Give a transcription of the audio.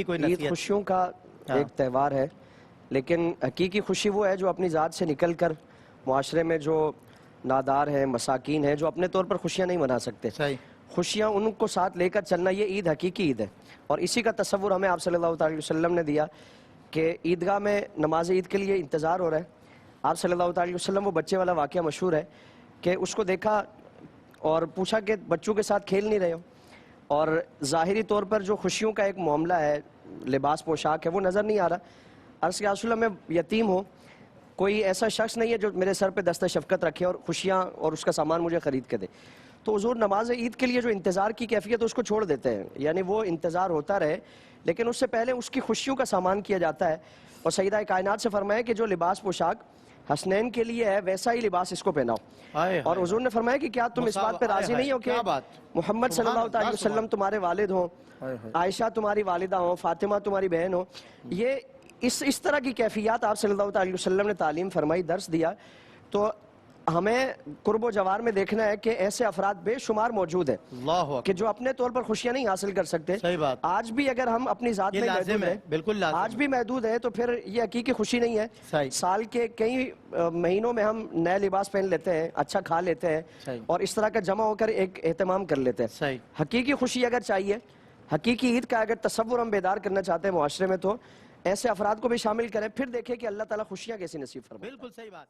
کوئی عید نصیحت؟ خوشیوں کا ایک تہوار ہے، لیکن حقیقی خوشی وہ ہے جو اپنی ذات سے نکل کر معاشرے میں جو نادار ہیں، مساکین ہیں، جو اپنے طور پر خوشیاں نہیں منا سکتے، صحیح. خوشیاں ان کو ساتھ لے کر چلنا، یہ عید حقیقی عید ہے. اور اسی کا تصور ہمیں آپ صلی اللہ علیہ وسلم نے دیا کہ عیدگاہ میں نماز عید کے لیے انتظار ہو رہا ہے. آپ صلی اللہ علیہ وسلم، وہ بچے والا واقعہ مشہور ہے کہ اس کو دیکھا اور پوچھا کہ بچوں کے ساتھ کھیل نہیں رہے ہو، اور ظاہری طور پر جو خوشیوں کا ایک معاملہ ہے، لباس پوشاک ہے، وہ نظر نہیں آ رہا. عرض کیا رسول اللہ، میں یتیم ہوں، کوئی ایسا شخص نہیں ہے جو میرے سر پہ دستِ شفقت رکھے اور خوشیاں اور اس کا سامان مجھے خرید کے دے. تو حضور نماز عید کے لیے جو انتظار کی کیفیت ہے اس کو چھوڑ دیتے ہیں، یعنی وہ انتظار ہوتا رہے لیکن اس سے پہلے اس کی خوشیوں کا سامان کیا جاتا ہے. اور سیدہ کائنات سے فرمایا کہ جو لباس پوشاک حسنین کے لیے ہے ویسا ہی لباس اس کو پہناؤ. اور حضور نے فرمایا کہ کیا تم اس بات پہ راضی نہیں ہو کہ محمد صلی اللہ علیہ وسلم تمہارے والد ہوں، عائشہ تمہاری والدہ ہوں، فاطمہ تمہاری بہن ہو. یہ اس طرح کی کیفیات آپ صلی اللہ علیہ وسلم نے تعلیم فرمائی، درس دیا. تو ہمیں قرب و جوار میں دیکھنا ہے کہ ایسے افراد بے شمار موجود ہیں کہ جو اپنے طور پر خوشیاں نہیں حاصل کر سکتے. صحیح بات. آج بھی اگر ہم اپنی ذات میں محدود ہیں، بالکل لازم آج بھی محدود ہے، تو پھر یہ حقیقی خوشی نہیں ہے. سال کے کئی مہینوں میں ہم نئے لباس پہن لیتے ہیں، اچھا کھا لیتے ہیں اور اس طرح کا جمع ہو کر ایک اہتمام کر لیتے ہیں. حقیقی خوشی اگر چاہیے، حقیقی عید کا اگر تصور ہم بیدار کرنا چاہتے ہیں معاشرے میں، تو ایسے افراد کو بھی شامل کریں، پھر دیکھیں کہ اللہ تعالیٰ خوشیاں کیسی نصیب فرماتا ہے. بالکل صحیح بات.